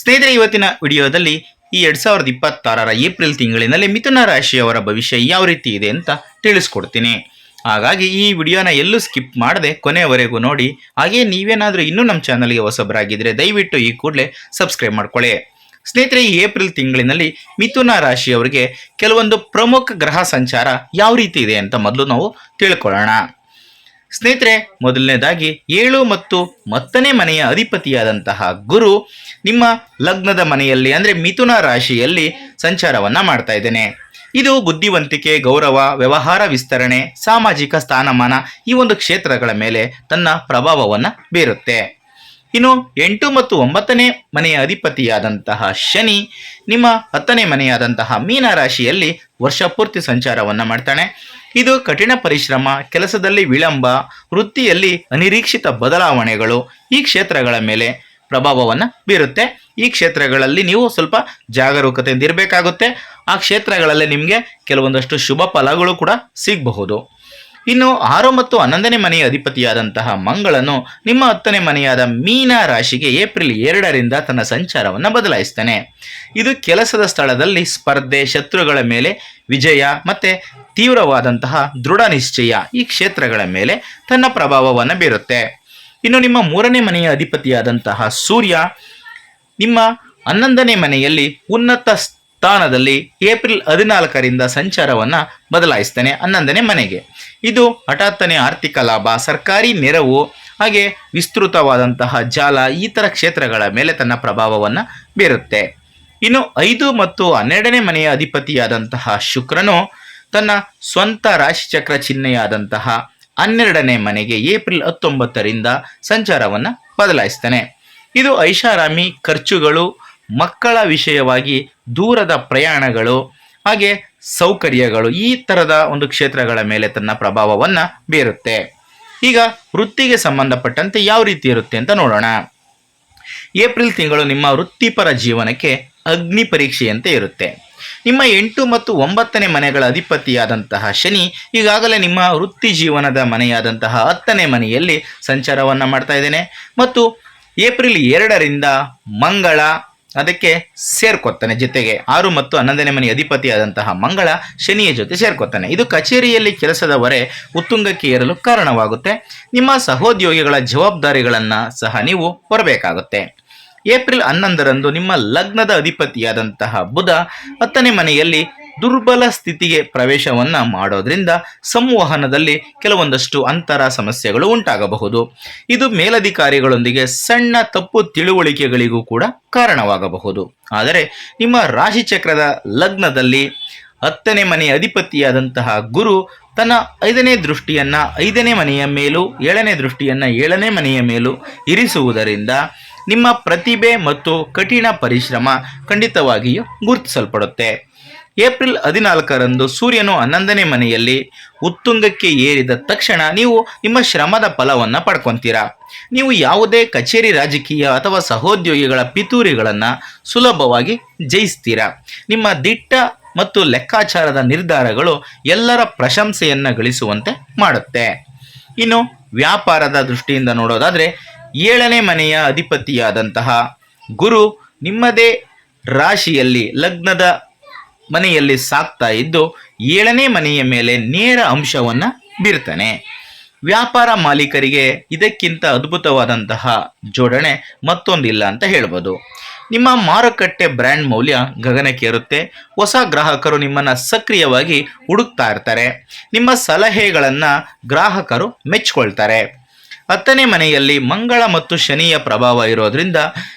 ಸ್ನೇಹಿತರೆ, ಇವತ್ತಿನ ವಿಡಿಯೋದಲ್ಲಿ ಈ 2026ರ ಏಪ್ರಿಲ್ ತಿಂಗಳಿನಲ್ಲಿ ಮಿಥುನ ರಾಶಿಯವರ ಭವಿಷ್ಯ ಯಾವ ರೀತಿ ಇದೆ ಅಂತ ತಿಳಿಸ್ಕೊಡ್ತೀನಿ. ಹಾಗಾಗಿ ಈ ವಿಡಿಯೋನ ಎಲ್ಲೂ ಸ್ಕಿಪ್ ಮಾಡದೆ ಕೊನೆಯವರೆಗೂ ನೋಡಿ. ಹಾಗೆ ನೀವೇನಾದರೂ ಇನ್ನೂ ನಮ್ಮ ಚಾನಲ್ಗೆ ಹೊಸಬರಾಗಿದ್ದರೆ ದಯವಿಟ್ಟು ಈ ಕೂಡಲೇ ಸಬ್ಸ್ಕ್ರೈಬ್ ಮಾಡ್ಕೊಳ್ಳಿ. ಸ್ನೇಹಿತರೆ, ಈ ಏಪ್ರಿಲ್ ತಿಂಗಳಿನಲ್ಲಿ ಮಿಥುನ ರಾಶಿಯವರಿಗೆ ಕೆಲವೊಂದು ಪ್ರಮುಖ ಗ್ರಹ ಸಂಚಾರ ಯಾವ ರೀತಿ ಇದೆ ಅಂತ ಮೊದಲು ನಾವು ತಿಳ್ಕೊಳ್ಳೋಣ. ಸ್ನೇಹಿತರೆ, ಮೊದಲನೇದಾಗಿ 7 ಮತ್ತು 10ನೇ ಮನೆಯ ಅಧಿಪತಿಯಾದಂತಹ ಗುರು ನಿಮ್ಮ ಲಗ್ನದ ಮನೆಯಲ್ಲಿ ಅಂದರೆ ಮಿಥುನ ರಾಶಿಯಲ್ಲಿ ಸಂಚಾರವನ್ನ ಮಾಡ್ತಾ ಇದ್ದೇನೆ. ಇದು ಬುದ್ಧಿವಂತಿಕೆ, ಗೌರವ, ವ್ಯವಹಾರ ವಿಸ್ತರಣೆ, ಸಾಮಾಜಿಕ ಸ್ಥಾನಮಾನ ಈ ಒಂದು ಕ್ಷೇತ್ರಗಳ ಮೇಲೆ ತನ್ನ ಪ್ರಭಾವವನ್ನು ಬೀರುತ್ತೆ. ಇನ್ನು 8 ಮತ್ತು 9ನೇ ಮನೆಯ ಅಧಿಪತಿಯಾದಂತಹ ಶನಿ ನಿಮ್ಮ 10ನೇ ಮನೆಯಾದಂತಹ ಮೀನ ರಾಶಿಯಲ್ಲಿ ವರ್ಷ ಪೂರ್ತಿ ಸಂಚಾರವನ್ನು ಮಾಡ್ತಾನೆ. ಇದು ಕಠಿಣ ಪರಿಶ್ರಮ, ಕೆಲಸದಲ್ಲಿ ವಿಳಂಬ, ವೃತ್ತಿಯಲ್ಲಿ ಅನಿರೀಕ್ಷಿತ ಬದಲಾವಣೆಗಳು ಈ ಕ್ಷೇತ್ರಗಳ ಮೇಲೆ ಪ್ರಭಾವವನ್ನು ಬೀರುತ್ತೆ. ಈ ಕ್ಷೇತ್ರಗಳಲ್ಲಿ ನೀವು ಸ್ವಲ್ಪ ಜಾಗರೂಕತೆಯಿಂದ ಇರಬೇಕಾಗುತ್ತೆ. ಆ ಕ್ಷೇತ್ರಗಳಲ್ಲಿ ನಿಮಗೆ ಕೆಲವೊಂದಷ್ಟು ಶುಭ ಫಲಗಳು ಕೂಡ ಸಿಗಬಹುದು. ಇನ್ನು 6 ಮತ್ತು 11ನೇ ಮನೆಯ ಅಧಿಪತಿಯಾದಂತಹ ಮಂಗಳನು ನಿಮ್ಮ 10ನೇ ಮನೆಯಾದ ಮೀನ ರಾಶಿಗೆ ಏಪ್ರಿಲ್ 2ರಿಂದ ತನ್ನ ಸಂಚಾರವನ್ನು ಬದಲಾಯಿಸ್ತಾನೆ. ಇದು ಕೆಲಸದ ಸ್ಥಳದಲ್ಲಿ ಸ್ಪರ್ಧೆ, ಶತ್ರುಗಳ ಮೇಲೆ ವಿಜಯ ಮತ್ತೆ ತೀವ್ರವಾದಂತಹ ದೃಢ ನಿಶ್ಚಯ ಈ ಕ್ಷೇತ್ರಗಳ ಮೇಲೆ ತನ್ನ ಪ್ರಭಾವವನ್ನು ಬೀರುತ್ತೆ. ಇನ್ನು ನಿಮ್ಮ 3ನೇ ಮನೆಯ ಅಧಿಪತಿಯಾದಂತಹ ಸೂರ್ಯ ನಿಮ್ಮ 11ನೇ ಮನೆಯಲ್ಲಿ ಉನ್ನತ ಸ್ಥಾನದಲ್ಲಿ ಏಪ್ರಿಲ್ 14ರಿಂದ ಸಂಚಾರವನ್ನು ಬದಲಾಯಿಸ್ತಾನೆ 11ನೇ ಮನೆಗೆ. ಇದು ಹಠಾತ್ತನೆ ಆರ್ಥಿಕ ಲಾಭ, ಸರ್ಕಾರಿ ನೆರವು, ಹಾಗೆ ವಿಸ್ತೃತವಾದಂತಹ ಜಾಲ ಈ ಥರ ಕ್ಷೇತ್ರಗಳ ಮೇಲೆ ತನ್ನ ಪ್ರಭಾವವನ್ನು ಬೀರುತ್ತೆ. ಇನ್ನು 5 ಮತ್ತು 12ನೇ ಮನೆಯ ಅಧಿಪತಿಯಾದಂತಹ ಶುಕ್ರನು ತನ್ನ ಸ್ವಂತ ರಾಶಿಚಕ್ರ ಚಿಹ್ನೆಯಾದಂತಹ 12ನೇ ಮನೆಗೆ ಏಪ್ರಿಲ್ 19ರಿಂದ ಸಂಚಾರವನ್ನು ಬದಲಾಯಿಸ್ತಾನೆ. ಇದು ಐಷಾರಾಮಿ, ಖರ್ಚುಗಳು, ಮಕ್ಕಳ ವಿಷಯವಾಗಿ ದೂರದ ಪ್ರಯಾಣಗಳು, ಹಾಗೆ ಸೌಕರ್ಯಗಳು ಈ ಥರದ ಒಂದು ಕ್ಷೇತ್ರಗಳ ಮೇಲೆ ತನ್ನ ಪ್ರಭಾವವನ್ನು ಬೀರುತ್ತೆ. ಈಗ ವೃತ್ತಿಗೆ ಸಂಬಂಧಪಟ್ಟಂತೆ ಯಾವ ರೀತಿ ಇರುತ್ತೆ ಅಂತ ನೋಡೋಣ. ಏಪ್ರಿಲ್ ತಿಂಗಳು ನಿಮ್ಮ ವೃತ್ತಿಪರ ಜೀವನಕ್ಕೆ ಅಗ್ನಿ ಪರೀಕ್ಷೆಯಂತೆ ಇರುತ್ತೆ. ನಿಮ್ಮ 8 ಮತ್ತು 9ನೇ ಮನೆಗಳ ಅಧಿಪತಿಯಾದಂತಹ ಶನಿ ಈಗಾಗಲೇ ನಿಮ್ಮ ವೃತ್ತಿ ಜೀವನದ ಮನೆಯಾದಂತಹ 10ನೇ ಮನೆಯಲ್ಲಿ ಸಂಚಾರವನ್ನು ಮಾಡ್ತಾ ಇದ್ದೇನೆ ಮತ್ತು ಏಪ್ರಿಲ್ 2ರಿಂದ ಮಂಗಳ ಅದಕ್ಕೆ ಸೇರ್ಕೊತಾನೆ. ಜೊತೆಗೆ 6 ಮತ್ತು 11ನೇ ಮನೆ ಅಧಿಪತಿಯಾದಂತಹ ಮಂಗಳ ಶನಿಯ ಜೊತೆ ಸೇರ್ಕೊತಾನೆ. ಇದು ಕಚೇರಿಯಲ್ಲಿ ಕೆಲಸದ ಹೊರೆ ಉತ್ತುಂಗಕ್ಕೆ ಏರಲು ಕಾರಣವಾಗುತ್ತೆ. ನಿಮ್ಮ ಸಹೋದ್ಯೋಗಿಗಳ ಜವಾಬ್ದಾರಿಗಳನ್ನು ಸಹ ನೀವು ಹೊರಬೇಕಾಗುತ್ತೆ. ಏಪ್ರಿಲ್ 11ರಂದು ನಿಮ್ಮ ಲಗ್ನದ ಅಧಿಪತಿಯಾದಂತಹ ಬುಧ 10ನೇ ಮನೆಯಲ್ಲಿ ದುರ್ಬಲ ಸ್ಥಿತಿಗೆ ಪ್ರವೇಶವನ್ನು ಮಾಡೋದ್ರಿಂದ ಸಂವಹನದಲ್ಲಿ ಕೆಲವೊಂದಷ್ಟು ಅಂತರ ಸಮಸ್ಯೆಗಳು ಉಂಟಾಗಬಹುದು. ಇದು ಮೇಲಧಿಕಾರಿಗಳೊಂದಿಗೆ ಸಣ್ಣ ತಪ್ಪು ತಿಳುವಳಿಕೆಗಳಿಗೂ ಕೂಡ ಕಾರಣವಾಗಬಹುದು. ಆದರೆ ನಿಮ್ಮ ರಾಶಿಚಕ್ರದ ಲಗ್ನದಲ್ಲಿ 10ನೇ ಮನೆಯ ಅಧಿಪತಿಯಾದಂತಹ ಗುರು ತನ್ನ 5ನೇ ದೃಷ್ಟಿಯನ್ನು 5ನೇ ಮನೆಯ ಮೇಲೂ 7ನೇ ದೃಷ್ಟಿಯನ್ನು 7ನೇ ಮನೆಯ ಮೇಲೂ ಇರಿಸುವುದರಿಂದ ನಿಮ್ಮ ಪ್ರತಿಭೆ ಮತ್ತು ಕಠಿಣ ಪರಿಶ್ರಮ ಖಂಡಿತವಾಗಿಯೂ ಗುರುತಿಸಲ್ಪಡುತ್ತೆ. ಏಪ್ರಿಲ್ 14ರಂದು ಸೂರ್ಯನು 11ನೇ ಮನೆಯಲ್ಲಿ ಉತ್ತುಂಗಕ್ಕೆ ಏರಿದ ತಕ್ಷಣ ನೀವು ನಿಮ್ಮ ಶ್ರಮದ ಫಲವನ್ನು ಪಡ್ಕೊತೀರಾ. ನೀವು ಯಾವುದೇ ಕಚೇರಿ, ರಾಜಕೀಯ ಅಥವಾ ಸಹೋದ್ಯೋಗಿಗಳ ಪಿತೂರಿಗಳನ್ನು ಸುಲಭವಾಗಿ ಜಯಿಸ್ತೀರಾ. ನಿಮ್ಮ ದಿಟ್ಟ ಮತ್ತು ಲೆಕ್ಕಾಚಾರದ ನಿರ್ಧಾರಗಳು ಎಲ್ಲರ ಪ್ರಶಂಸೆಯನ್ನು ಗಳಿಸುವಂತೆ ಮಾಡುತ್ತೆ. ಇನ್ನು ವ್ಯಾಪಾರದ ದೃಷ್ಟಿಯಿಂದ ನೋಡೋದಾದರೆ 7ನೇ ಮನೆಯ ಅಧಿಪತಿಯಾದಂತಹ ಗುರು ನಿಮ್ಮದೇ ರಾಶಿಯಲ್ಲಿ ಲಗ್ನದ ಮನೆಯಲ್ಲಿ ಸಾಕ್ತಾ ಇದ್ದು 7ನೇ ಮನೆಯ ಮೇಲೆ ನೇರ ಅಂಶವನ್ನು ಬೀರ್ತಾನೆ. ವ್ಯಾಪಾರ ಮಾಲೀಕರಿಗೆ ಇದಕ್ಕಿಂತ ಅದ್ಭುತವಾದಂತಹ ಜೋಡಣೆ ಮತ್ತೊಂದಿಲ್ಲ ಅಂತ ಹೇಳ್ಬೋದು. ನಿಮ್ಮ ಮಾರುಕಟ್ಟೆ ಬ್ರ್ಯಾಂಡ್ ಮೌಲ್ಯ ಗಗನಕ್ಕೇರುತ್ತೆ. ಹೊಸ ಗ್ರಾಹಕರು ನಿಮ್ಮನ್ನು ಸಕ್ರಿಯವಾಗಿ ಹುಡುಕ್ತಾ ಇರ್ತಾರೆ. ನಿಮ್ಮ ಸಲಹೆಗಳನ್ನು ಗ್ರಾಹಕರು ಮೆಚ್ಕೊಳ್ತಾರೆ. 10ನೇ ಮನೆಯಲ್ಲಿ ಮಂಗಳ ಮತ್ತು ಶನಿಯ ಪ್ರಭಾವ ಇರೋದ್ರಿಂದ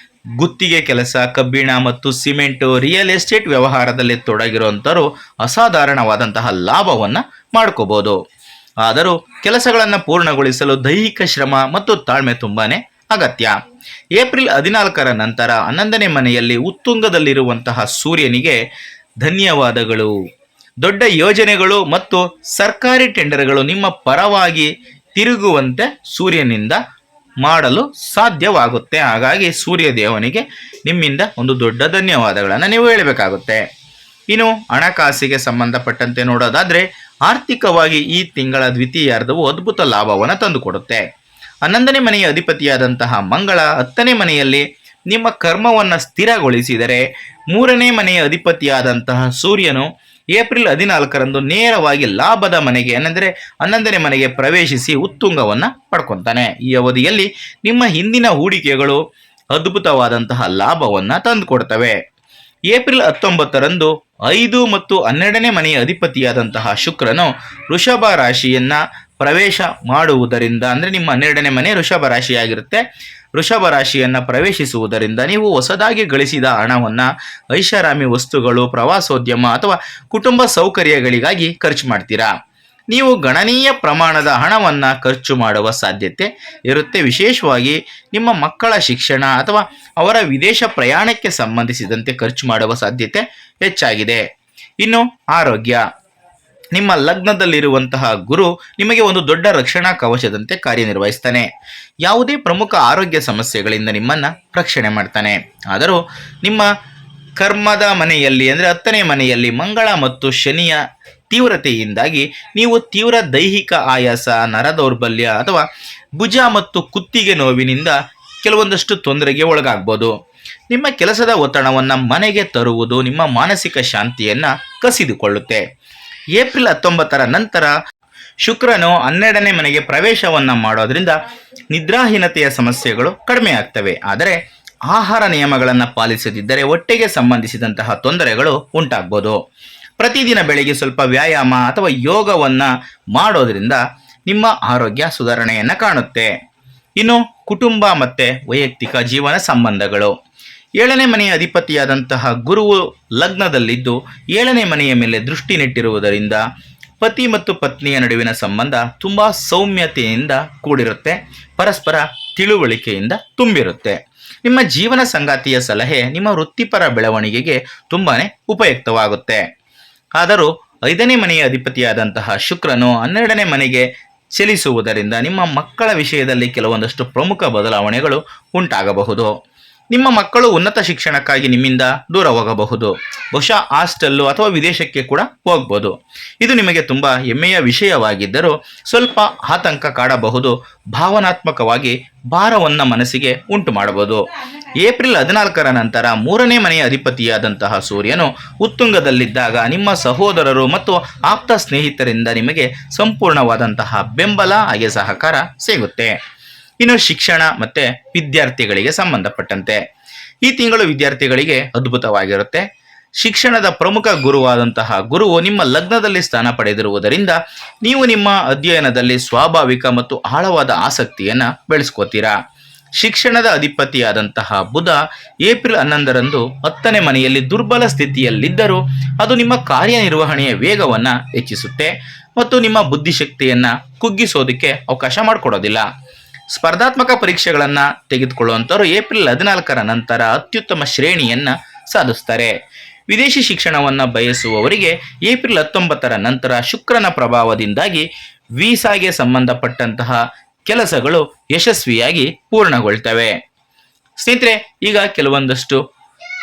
ಗುತ್ತಿಗೆ ಕೆಲಸ, ಕಬ್ಬಿಣ ಮತ್ತು ಸಿಮೆಂಟು, ರಿಯಲ್ ಎಸ್ಟೇಟ್ ವ್ಯವಹಾರದಲ್ಲಿ ತೊಡಗಿರುವಂಥವರು ಅಸಾಧಾರಣವಾದಂತಹ ಲಾಭವನ್ನು ಮಾಡ್ಕೋಬೋದು. ಆದರೂ ಕೆಲಸಗಳನ್ನು ಪೂರ್ಣಗೊಳಿಸಲು ದೈಹಿಕ ಶ್ರಮ ಮತ್ತು ತಾಳ್ಮೆ ತುಂಬಾನೇ ಅಗತ್ಯ. ಏಪ್ರಿಲ್ 14ರ ನಂತರ 11ನೇ ಮನೆಯಲ್ಲಿ ಉತ್ತುಂಗದಲ್ಲಿರುವಂತಹ ಸೂರ್ಯನಿಗೆ ಧನ್ಯವಾದಗಳು. ದೊಡ್ಡ ಯೋಜನೆಗಳು ಮತ್ತು ಸರ್ಕಾರಿ ಟೆಂಡರ್ಗಳು ನಿಮ್ಮ ಪರವಾಗಿ ತಿರುಗುವಂತೆ ಸೂರ್ಯನಿಂದ ಮಾಡಲು ಸಾಧ್ಯವಾಗುತ್ತೆ. ಹಾಗಾಗಿ ಸೂರ್ಯ ದೇವನಿಗೆ ನಿಮ್ಮಿಂದ ಒಂದು ದೊಡ್ಡ ಧನ್ಯವಾದಗಳನ್ನು ನೀವು ಹೇಳಬೇಕಾಗುತ್ತೆ. ಇನ್ನು ಹಣಕಾಸಿಗೆ ಸಂಬಂಧಪಟ್ಟಂತೆ ನೋಡೋದಾದರೆ ಆರ್ಥಿಕವಾಗಿ ಈ ತಿಂಗಳ ದ್ವಿತೀಯಾರ್ಧವು ಅದ್ಭುತ ಲಾಭವನ್ನು ತಂದುಕೊಡುತ್ತೆ. 11ನೇ ಮನೆಯ ಅಧಿಪತಿಯಾದಂತಹ ಮಂಗಳ 10ನೇ ಮನೆಯಲ್ಲಿ ನಿಮ್ಮ ಕರ್ಮವನ್ನು ಸ್ಥಿರಗೊಳಿಸಿದರೆ 3ನೇ ಮನೆಯ ಅಧಿಪತಿಯಾದಂತಹ ಸೂರ್ಯನು ಏಪ್ರಿಲ್ 14ರಂದು ನೇರವಾಗಿ ಲಾಭದ ಮನೆಗೆ ಅಂದರೆ 11ನೇ ಮನೆಗೆ ಪ್ರವೇಶಿಸಿ ಉತ್ತುಂಗವನ್ನು ಪಡ್ಕೊತಾನೆ. ಈ ಅವಧಿಯಲ್ಲಿ ನಿಮ್ಮ ಹಿಂದಿನ ಹೂಡಿಕೆಗಳು ಅದ್ಭುತವಾದಂತಹ ಲಾಭವನ್ನು ತಂದುಕೊಡ್ತವೆ. ಏಪ್ರಿಲ್ 19ರಂದು 5 ಮತ್ತು 12ನೇ ಮನೆಯ ಅಧಿಪತಿಯಾದಂತಹ ಶುಕ್ರನು ವೃಷಭ ರಾಶಿಯನ್ನ ಪ್ರವೇಶ ಮಾಡುವುದರಿಂದ, ಅಂದರೆ ನಿಮ್ಮ 12ನೇ ಮನೆ ವೃಷಭ ರಾಶಿಯಾಗಿರುತ್ತೆ, ವೃಷಭ ರಾಶಿಯನ್ನು ಪ್ರವೇಶಿಸುವುದರಿಂದ ನೀವು ಹೊಸದಾಗಿ ಗಳಿಸಿದ ಹಣವನ್ನು ಐಷಾರಾಮಿ ವಸ್ತುಗಳು, ಪ್ರವಾಸೋದ್ಯಮ ಅಥವಾ ಕುಟುಂಬ ಸೌಕರ್ಯಗಳಿಗಾಗಿ ಖರ್ಚು ಮಾಡ್ತೀರಾ. ನೀವು ಗಣನೀಯ ಪ್ರಮಾಣದ ಹಣವನ್ನು ಖರ್ಚು ಮಾಡುವ ಸಾಧ್ಯತೆ ಇರುತ್ತೆ. ವಿಶೇಷವಾಗಿ ನಿಮ್ಮ ಮಕ್ಕಳ ಶಿಕ್ಷಣ ಅಥವಾ ಅವರ ವಿದೇಶ ಪ್ರಯಾಣಕ್ಕೆ ಸಂಬಂಧಿಸಿದಂತೆ ಖರ್ಚು ಮಾಡುವ ಸಾಧ್ಯತೆ ಹೆಚ್ಚಾಗಿದೆ. ಇನ್ನು ಆರೋಗ್ಯ, ನಿಮ್ಮ ಲಗ್ನದಲ್ಲಿರುವಂತಹ ಗುರು ನಿಮಗೆ ಒಂದು ದೊಡ್ಡ ರಕ್ಷಣಾ ಕವಚದಂತೆ ಕಾರ್ಯನಿರ್ವಹಿಸ್ತಾನೆ. ಯಾವುದೇ ಪ್ರಮುಖ ಆರೋಗ್ಯ ಸಮಸ್ಯೆಗಳಿಂದ ನಿಮ್ಮನ್ನು ರಕ್ಷಣೆ ಮಾಡ್ತಾನೆ. ಆದರೂ ನಿಮ್ಮ ಕರ್ಮದ ಮನೆಯಲ್ಲಿ ಅಂದರೆ 10ನೇ ಮನೆಯಲ್ಲಿ ಮಂಗಳ ಮತ್ತು ಶನಿಯ ತೀವ್ರತೆಯಿಂದಾಗಿ ನೀವು ತೀವ್ರ ದೈಹಿಕ ಆಯಾಸ, ನರದೌರ್ಬಲ್ಯ ಅಥವಾ ಭುಜ ಮತ್ತು ಕುತ್ತಿಗೆ ನೋವಿನಿಂದ ಕೆಲವೊಂದಷ್ಟು ತೊಂದರೆಗೆ ಒಳಗಾಗ್ಬೋದು. ನಿಮ್ಮ ಕೆಲಸದ ಒತ್ತಡವನ್ನು ಮನೆಗೆ ತರುವುದು ನಿಮ್ಮ ಮಾನಸಿಕ ಶಾಂತಿಯನ್ನು ಕಸಿದುಕೊಳ್ಳುತ್ತೆ. ಏಪ್ರಿಲ್ 19ರ ನಂತರ ಶುಕ್ರನು 12ನೇ ಮನೆಗೆ ಪ್ರವೇಶವನ್ನು ಮಾಡೋದ್ರಿಂದ ನಿದ್ರಾಹೀನತೆಯ ಸಮಸ್ಯೆಗಳು ಕಡಿಮೆ ಆಗ್ತವೆ. ಆದರೆ ಆಹಾರ ನಿಯಮಗಳನ್ನು ಪಾಲಿಸದಿದ್ದರೆ ಹೊಟ್ಟೆಗೆ ಸಂಬಂಧಿಸಿದಂತಹ ತೊಂದರೆಗಳು ಉಂಟಾಗ್ಬೋದು. ಪ್ರತಿದಿನ ಬೆಳಿಗ್ಗೆ ಸ್ವಲ್ಪ ವ್ಯಾಯಾಮ ಅಥವಾ ಯೋಗವನ್ನು ಮಾಡೋದ್ರಿಂದ ನಿಮ್ಮ ಆರೋಗ್ಯ ಸುಧಾರಣೆಯನ್ನು ಕಾಣುತ್ತೆ. ಇನ್ನು ಕುಟುಂಬ ಮತ್ತು ವೈಯಕ್ತಿಕ ಜೀವನ ಸಂಬಂಧಗಳು, 7ನೇ ಮನೆಯ ಅಧಿಪತಿಯಾದಂತಹ ಗುರುವು ಲಗ್ನದಲ್ಲಿದ್ದು 7ನೇ ಮನೆಯ ಮೇಲೆ ದೃಷ್ಟಿ ನೆಟ್ಟಿರುವುದರಿಂದ ಪತಿ ಮತ್ತು ಪತ್ನಿಯ ನಡುವಿನ ಸಂಬಂಧ ತುಂಬ ಸೌಮ್ಯತೆಯಿಂದ ಕೂಡಿರುತ್ತೆ, ಪರಸ್ಪರ ತಿಳುವಳಿಕೆಯಿಂದ ತುಂಬಿರುತ್ತೆ. ನಿಮ್ಮ ಜೀವನ ಸಂಗಾತಿಯ ಸಲಹೆ ನಿಮ್ಮ ವೃತ್ತಿಪರ ಬೆಳವಣಿಗೆಗೆ ತುಂಬಾ ಉಪಯುಕ್ತವಾಗುತ್ತೆ. ಆದರೂ 5ನೇ ಮನೆಯ ಅಧಿಪತಿಯಾದಂತಹ ಶುಕ್ರನು 12ನೇ ಮನೆಗೆ ಚಲಿಸುವುದರಿಂದ ನಿಮ್ಮ ಮಕ್ಕಳ ವಿಷಯದಲ್ಲಿ ಕೆಲವೊಂದಷ್ಟು ಪ್ರಮುಖ ಬದಲಾವಣೆಗಳು ಉಂಟಾಗಬಹುದು. ನಿಮ್ಮ ಮಕ್ಕಳು ಉನ್ನತ ಶಿಕ್ಷಣಕ್ಕಾಗಿ ನಿಮ್ಮಿಂದ ದೂರ ಹೋಗಬಹುದು. ಬಹುಶಃ ಹಾಸ್ಟೆಲ್ಲು ಅಥವಾ ವಿದೇಶಕ್ಕೆ ಕೂಡ ಹೋಗ್ಬೋದು. ಇದು ನಿಮಗೆ ತುಂಬ ಹೆಮ್ಮೆಯ ವಿಷಯವಾಗಿದ್ದರೂ ಸ್ವಲ್ಪ ಆತಂಕ ಕಾಡಬಹುದು. ಭಾವನಾತ್ಮಕವಾಗಿ ಭಾರವನ್ನು ಮನಸ್ಸಿಗೆ ಉಂಟು ಮಾಡಬಹುದು. ಏಪ್ರಿಲ್ 14ರ ನಂತರ 3ನೇ ಮನೆಯ ಅಧಿಪತಿಯಾದಂತಹ ಸೂರ್ಯನು ಉತ್ತುಂಗದಲ್ಲಿದ್ದಾಗ ನಿಮ್ಮ ಸಹೋದರರು ಮತ್ತು ಆಪ್ತ ಸ್ನೇಹಿತರಿಂದ ನಿಮಗೆ ಸಂಪೂರ್ಣವಾದಂತಹ ಬೆಂಬಲ ಹಾಗೆ ಸಹಕಾರ ಸಿಗುತ್ತೆ. ಇನ್ನು ಶಿಕ್ಷಣ ಮತ್ತು ವಿದ್ಯಾರ್ಥಿಗಳಿಗೆ ಸಂಬಂಧಪಟ್ಟಂತೆ ಈ ತಿಂಗಳು ವಿದ್ಯಾರ್ಥಿಗಳಿಗೆ ಅದ್ಭುತವಾಗಿರುತ್ತೆ. ಶಿಕ್ಷಣದ ಪ್ರಮುಖ ಗುರುವಾದಂತಹ ಗುರುವು ನಿಮ್ಮ ಲಗ್ನದಲ್ಲಿ ಸ್ಥಾನ ಪಡೆದಿರುವುದರಿಂದ ನೀವು ನಿಮ್ಮ ಅಧ್ಯಯನದಲ್ಲಿ ಸ್ವಾಭಾವಿಕ ಮತ್ತು ಆಳವಾದ ಆಸಕ್ತಿಯನ್ನು ಬೆಳೆಸ್ಕೋತೀರಾ. ಶಿಕ್ಷಣದ ಅಧಿಪತಿಯಾದಂತಹ ಬುಧ ಏಪ್ರಿಲ್ 11ರಂದು 10ನೇ ಮನೆಯಲ್ಲಿ ದುರ್ಬಲ ಸ್ಥಿತಿಯಲ್ಲಿದ್ದರೂ ಅದು ನಿಮ್ಮ ಕಾರ್ಯನಿರ್ವಹಣೆಯ ವೇಗವನ್ನು ಹೆಚ್ಚಿಸುತ್ತೆ ಮತ್ತು ನಿಮ್ಮ ಬುದ್ಧಿಶಕ್ತಿಯನ್ನು ಕುಗ್ಗಿಸೋದಕ್ಕೆ ಅವಕಾಶ ಮಾಡಿಕೊಡೋದಿಲ್ಲ. ಸ್ಪರ್ಧಾತ್ಮಕ ಪರೀಕ್ಷೆಗಳನ್ನು ತೆಗೆದುಕೊಳ್ಳುವಂಥವ್ರು ಏಪ್ರಿಲ್ 14ರ ನಂತರ ಅತ್ಯುತ್ತಮ ಶ್ರೇಣಿಯನ್ನು ಸಾಧಿಸ್ತಾರೆ. ವಿದೇಶಿ ಶಿಕ್ಷಣವನ್ನು ಬಯಸುವವರಿಗೆ ಏಪ್ರಿಲ್ 19ರ ನಂತರ ಶುಕ್ರನ ಪ್ರಭಾವದಿಂದಾಗಿ ವೀಸಾಗೆ ಸಂಬಂಧಪಟ್ಟಂತಹ ಕೆಲಸಗಳು ಯಶಸ್ವಿಯಾಗಿ ಪೂರ್ಣಗೊಳ್ತವೆ. ಸ್ನೇಹಿತರೆ, ಈಗ ಕೆಲವೊಂದಷ್ಟು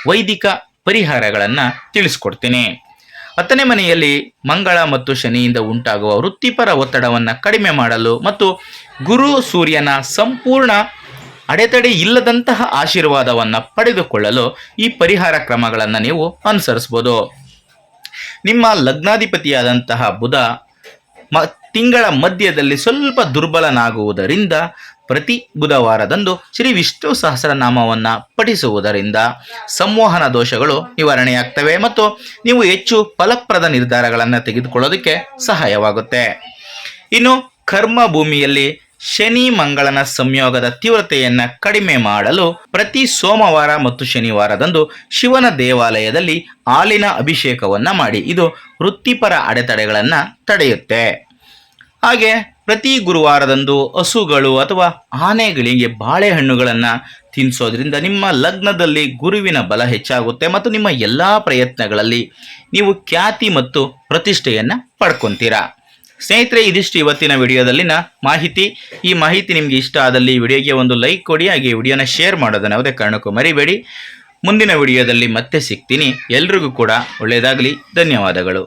ವೈದಿಕ ಪರಿಹಾರಗಳನ್ನು ತಿಳಿಸ್ಕೊಡ್ತೀನಿ. 10ನೇ ಮನೆಯಲ್ಲಿ ಮಂಗಳ ಮತ್ತು ಶನಿಯಿಂದ ಉಂಟಾಗುವ ವೃತ್ತಿಪರ ಒತ್ತಡವನ್ನು ಕಡಿಮೆ ಮಾಡಲು ಮತ್ತು ಗುರು ಸೂರ್ಯನ ಸಂಪೂರ್ಣ ಅಡೆತಡೆ ಇಲ್ಲದಂತಹ ಆಶೀರ್ವಾದವನ್ನು ಪಡೆದುಕೊಳ್ಳಲು ಈ ಪರಿಹಾರ ಕ್ರಮಗಳನ್ನು ನೀವು ಅನುಸರಿಸ್ಬೋದು. ನಿಮ್ಮ ಲಗ್ನಾಧಿಪತಿಯಾದಂತಹ ಬುಧ ತಿಂಗಳ ಮಧ್ಯದಲ್ಲಿ ಸ್ವಲ್ಪ ದುರ್ಬಲನಾಗುವುದರಿಂದ ಪ್ರತಿ ಬುಧವಾರದಂದು ಶ್ರೀ ವಿಷ್ಣು ಸಹಸ್ರನಾಮವನ್ನು ಪಠಿಸುವುದರಿಂದ ಸಂವಹನ ದೋಷಗಳು ನಿವಾರಣೆಯಾಗ್ತವೆ ಮತ್ತು ನೀವು ಹೆಚ್ಚು ಫಲಪ್ರದ ನಿರ್ಧಾರಗಳನ್ನು ತೆಗೆದುಕೊಳ್ಳೋದಕ್ಕೆ ಸಹಾಯವಾಗುತ್ತೆ. ಇನ್ನು ಕರ್ಮ ಭೂಮಿಯಲ್ಲಿ ಶನಿ ಮಂಗಳನ ಸಂಯೋಗದ ತೀವ್ರತೆಯನ್ನು ಕಡಿಮೆ ಮಾಡಲು ಪ್ರತಿ ಸೋಮವಾರ ಮತ್ತು ಶನಿವಾರದಂದು ಶಿವನ ದೇವಾಲಯದಲ್ಲಿ ಹಾಲಿನ ಅಭಿಷೇಕವನ್ನು ಮಾಡಿ. ಇದು ವೃತ್ತಿಪರ ಅಡೆತಡೆಗಳನ್ನು ತಡೆಯುತ್ತೆ. ಹಾಗೆ ಪ್ರತಿ ಗುರುವಾರದಂದು ಹಸುಗಳು ಅಥವಾ ಆನೆಗಳಿಗೆ ಬಾಳೆಹಣ್ಣುಗಳನ್ನು ತಿನ್ನಿಸೋದ್ರಿಂದ ನಿಮ್ಮ ಲಗ್ನದಲ್ಲಿ ಗುರುವಿನ ಬಲ ಹೆಚ್ಚಾಗುತ್ತೆ ಮತ್ತು ನಿಮ್ಮ ಎಲ್ಲ ಪ್ರಯತ್ನಗಳಲ್ಲಿ ನೀವು ಖ್ಯಾತಿ ಮತ್ತು ಪ್ರತಿಷ್ಠೆಯನ್ನು ಪಡ್ಕೊತೀರಾ. ಸ್ನೇಹಿತರೆ, ಇದಿಷ್ಟು ಇವತ್ತಿನ ವಿಡಿಯೋದಲ್ಲಿನ ಮಾಹಿತಿ. ಈ ಮಾಹಿತಿ ನಿಮಗೆ ಇಷ್ಟ ಆದಲ್ಲಿ ವಿಡಿಯೋಗೆ ಒಂದು ಲೈಕ್ ಕೊಡಿ, ಹಾಗೆ ವಿಡಿಯೋನ ಶೇರ್ ಮಾಡೋದನ್ನು ಯಾವುದೇ ಕಾರಣಕ್ಕೂ ಮರಿಬೇಡಿ. ಮುಂದಿನ ವಿಡಿಯೋದಲ್ಲಿ ಮತ್ತೆ ಸಿಗ್ತೀನಿ. ಎಲ್ರಿಗೂ ಕೂಡ ಒಳ್ಳೆಯದಾಗಲಿ. ಧನ್ಯವಾದಗಳು.